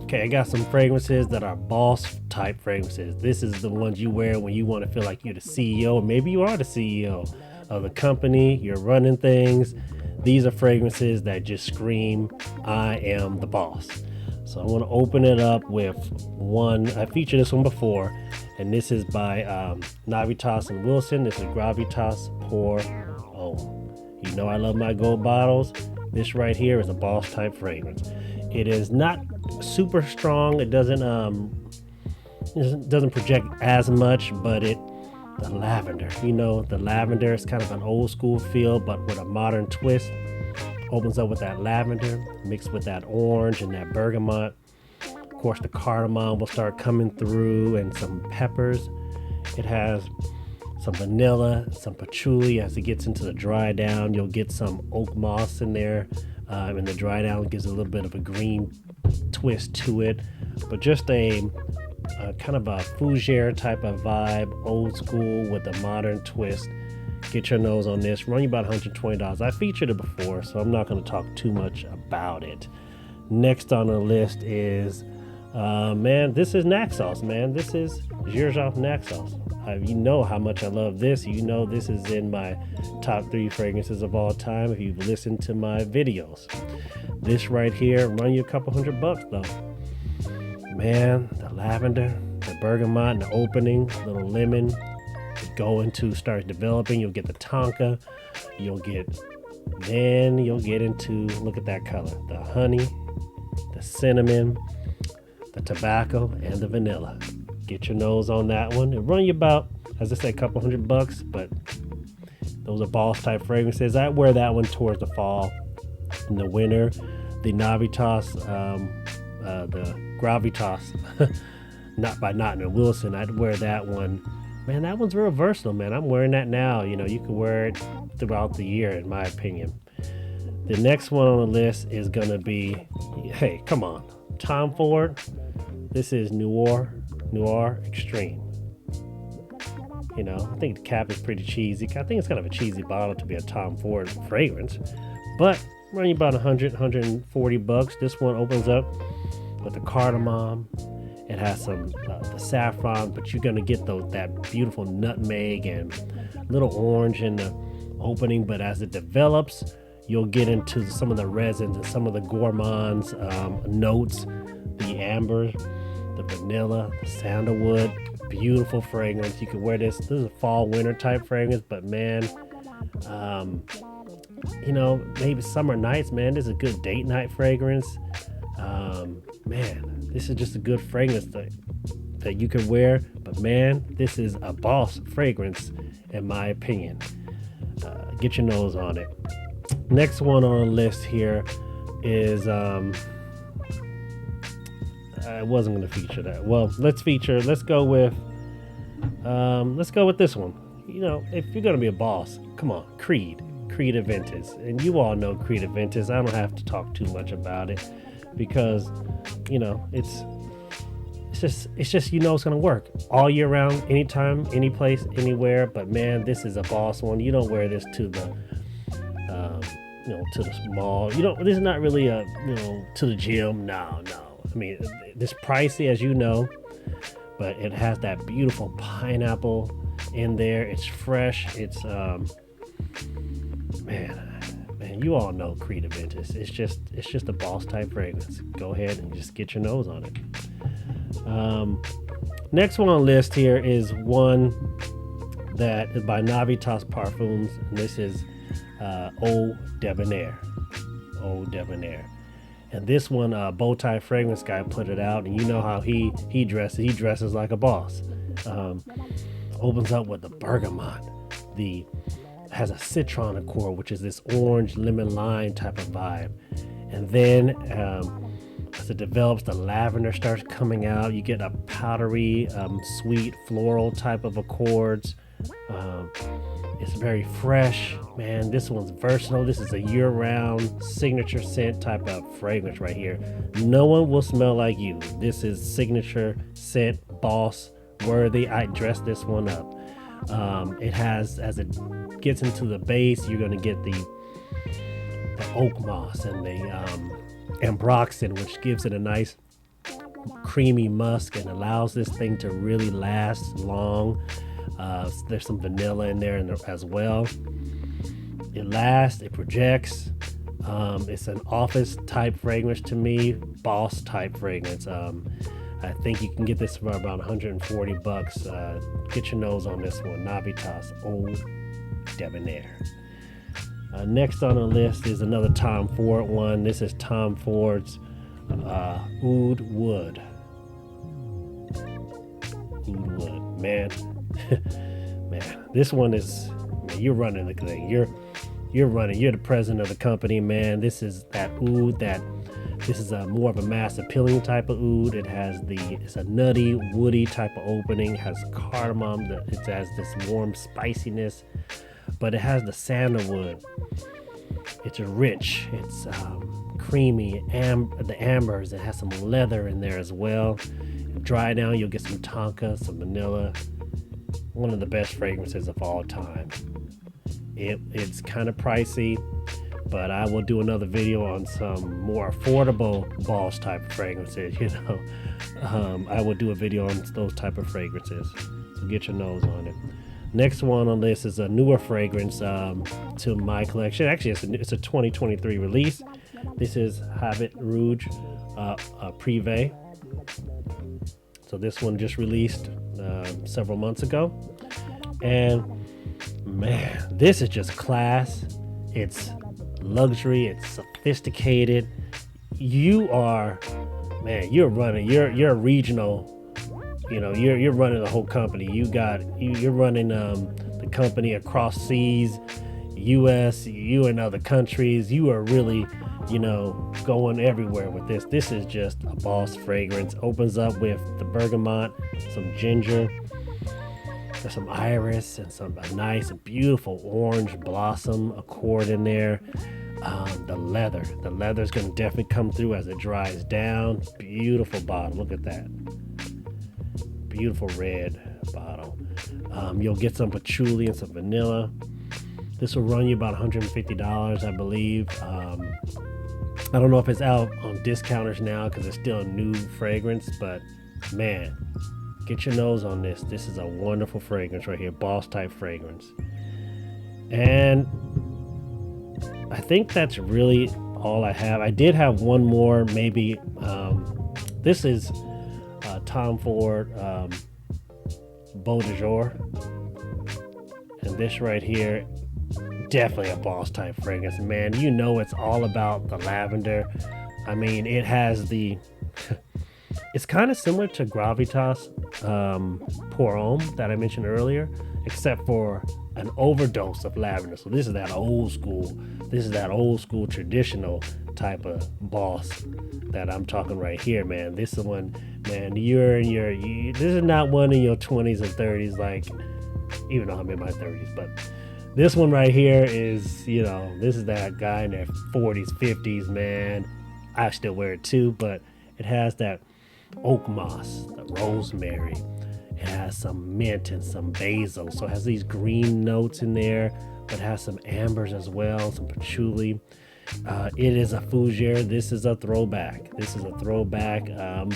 Okay, I got some fragrances that are boss type fragrances. This is the ones you wear when you want to feel like you're the CEO. Maybe you are the CEO of the company. You're running things. These are fragrances that just scream, I am the boss. So I want to open it up with one. I featured this one before, and this is by Navitas and Wilson. This is Gravitas Pour Homme. You know I love my gold bottles. This right here is a boss type fragrance. It is not super strong. It doesn't project as much, but the lavender. The lavender is kind of an old school feel, but with a modern twist. Opens up with that lavender mixed with that orange and that bergamot. Of course, the cardamom will start coming through and some peppers. It has some vanilla, some patchouli. As it gets into the dry down, you'll get some oak moss in there. And the dry down gives a little bit of a green twist to it. But just a kind of a fougere type of vibe, old school with a modern twist. Get your nose on this. Run you about $120. I featured it before, so I'm not going to talk too much about it. Next on the list is, this is Naxos, man. This is Xerjoff Naxos. You know how much I love this. You know this is in my top 3 fragrances of all time if you've listened to my videos. This right here, run you a couple $100 though. Man, the lavender, the bergamot, and the opening, little lemon. Starts developing. You'll get the tonka. You'll get into, look at that color, the honey, the cinnamon, the tobacco, and the vanilla. Get your nose on that one. It run you about, as I said, a couple $100, but those are boss type fragrances. I wear that one towards the fall. In the winter, the Navitas, the Gravitas, not by Nottingham Wilson. I'd wear that one. Man, that one's real versatile, man. I'm wearing that now. You can wear it throughout the year, in my opinion. The next one on the list is going to be, hey, come on, Tom Ford. This is Noir Extreme. I think the cap is pretty cheesy. I think it's kind of a cheesy bottle to be a Tom Ford fragrance, but running about $140. This one opens up with the cardamom. It has some the saffron, but you're gonna get that beautiful nutmeg and little orange in the opening. But as it develops, you'll get into some of the resins and some of the gourmands notes, the amber, the vanilla, the sandalwood. Beautiful fragrance. You can wear this. This is a fall winter type fragrance, but man, maybe summer nights, man. This is a good date night fragrance. Man, this is just a good fragrance that you can wear, but man, this is a boss fragrance in my opinion. Get your nose on it. Next one on the list here is I wasn't going to feature that. Well, let's go with this one. If you're going to be a boss, come on, Creed Aventus. And you all know Creed Aventus. I don't have to talk too much about it because it's just it's going to work all year round, anytime, any place, anywhere. But man, this is a boss one. You don't wear this to the to the mall. This is not really to the gym. No. I mean, this pricey, as you know, but it has that beautiful pineapple in there. It's fresh. It's man, you all know Creed Aventus. It's just a boss type fragrance. Go ahead and just get your nose on it. Next one on the list here is one that is by Navitas Parfums, and this is Eau Debonaire. And this one, Bowtie Fragrance Guy put it out, and you know how he dresses. He dresses like a boss. Opens up with the bergamot. Has a citron accord, which is this orange lemon lime type of vibe. And then as it develops, the lavender starts coming out. You get a powdery, sweet floral type of accords. It's very fresh, man. This one's versatile. This is a year-round signature scent type of fragrance right here. No one will smell like you. This is signature scent, boss worthy. I dressed this one up. It has, as it gets into the base, you're gonna get the oak moss and the ambroxan, which gives it a nice creamy musk and allows this thing to really last long. There's some vanilla in there as well. It lasts, it projects. It's an office type fragrance to me, boss type fragrance. I think you can get this for about 140 bucks. Get your nose on this one, Navitas Eau Debonaire. Next on the list is another Tom Ford one. This is Tom Ford's Oud Wood. Oud Wood, man. Man, this one is, man, you're running the thing. You're running. You're the president of the company, man. This is that oud this is a more of a mass appealing type of oud. It's a nutty, woody type of opening. It has cardamom. It has this warm spiciness, but it has the sandalwood. It's rich. It's creamy. The ambers. It has some leather in there as well. Dry down, you'll get some tonka, some vanilla. One of the best fragrances of all time. It's kind of pricey, but I will do another video on some more affordable boss type of fragrances. I will do a video on those type of fragrances, so get your nose on it. Next one on this is a newer fragrance to my collection. Actually, it's a 2023 release. This is Rouge Prive. So this one just released several months ago, and man, this is just class. It's luxury. It's sophisticated. You're running. You're a regional. You're running the whole company. You're running the company across seas, U.S., you and other countries. You are really, going everywhere with this. This is just a boss fragrance. Opens up with the bergamot, some ginger, there's some iris, and a nice, beautiful orange blossom accord in there. The leather's going to definitely come through as it dries down. Beautiful bottle. Look at that. Beautiful red bottle. You'll get some patchouli and some vanilla. This will run you about $150, I believe. I don't know if it's out on discounters now because it's still a new fragrance, but man, get your nose on this. This is a wonderful fragrance right here, boss type fragrance. And I think that's really all I have. I did have one more, maybe. This is Tom Ford Beau de Jour, and this right here, definitely a boss type fragrance, man. It's all about the lavender. I mean, it has it's kind of similar to Gravitas Pour Homme that I mentioned earlier, except for an overdose of lavender. So this is that old school traditional type of boss that I'm talking right here, man. This is one, man, this is not one in your 20s or 30s, like, even though I'm in my 30s, but this one right here is, this is that guy in their 40s, 50s, man. I still wear it too, but it has that oak moss, the rosemary. It has some mint and some basil. So it has these green notes in there, but it has some ambers as well, some patchouli. It is a fougere. This is a throwback.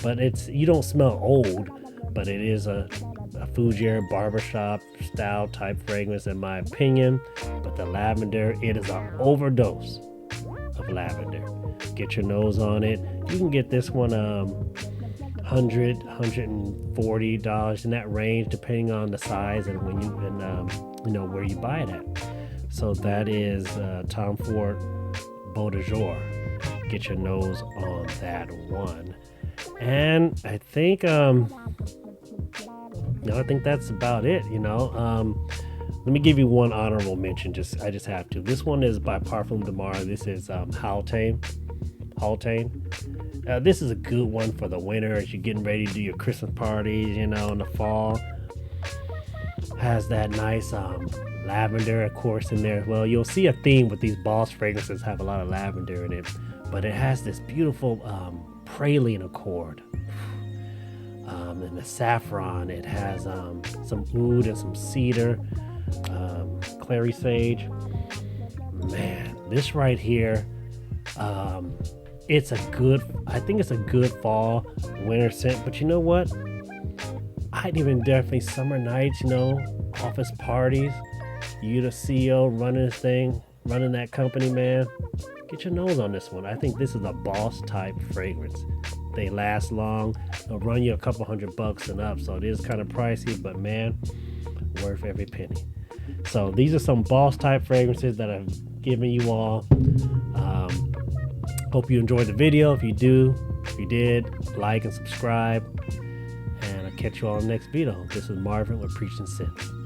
But you don't smell old, but it is a fougere barbershop style type fragrance in my opinion. But the lavender, it is an overdose of lavender. Get your nose on it. You can get this one $140 in that range, depending on the size and where you buy it at. So that is Tom Ford Beau de Jour. Get your nose on that one. And I think that's about it. Let me give you one honorable mention. I just have to. This one is by Parfum de Mar. This is Haltane. This is a good one for the winter as you're getting ready to do your Christmas parties, in the fall. Has that nice lavender, of course, in there. Well, you'll see a theme with these boss fragrances have a lot of lavender in it, but it has this beautiful praline accord. And the saffron, it has some oud and some cedar, clary sage. Man, this right here, it's a good, I think it's a good fall, winter scent. But you know what? I'd even definitely summer nights, you know, office parties. You the CEO running this thing, running that company, man. Get your nose on this one. I think this is a boss type fragrance. They last long. They'll run you a couple $100 and up. So it is kind of pricey, but man, worth every penny. So these are some boss type fragrances that I've given you all. Hope you enjoyed the video. If you did, like and subscribe. And I'll catch you all in the next video. This is Marvin with Preaching Scents.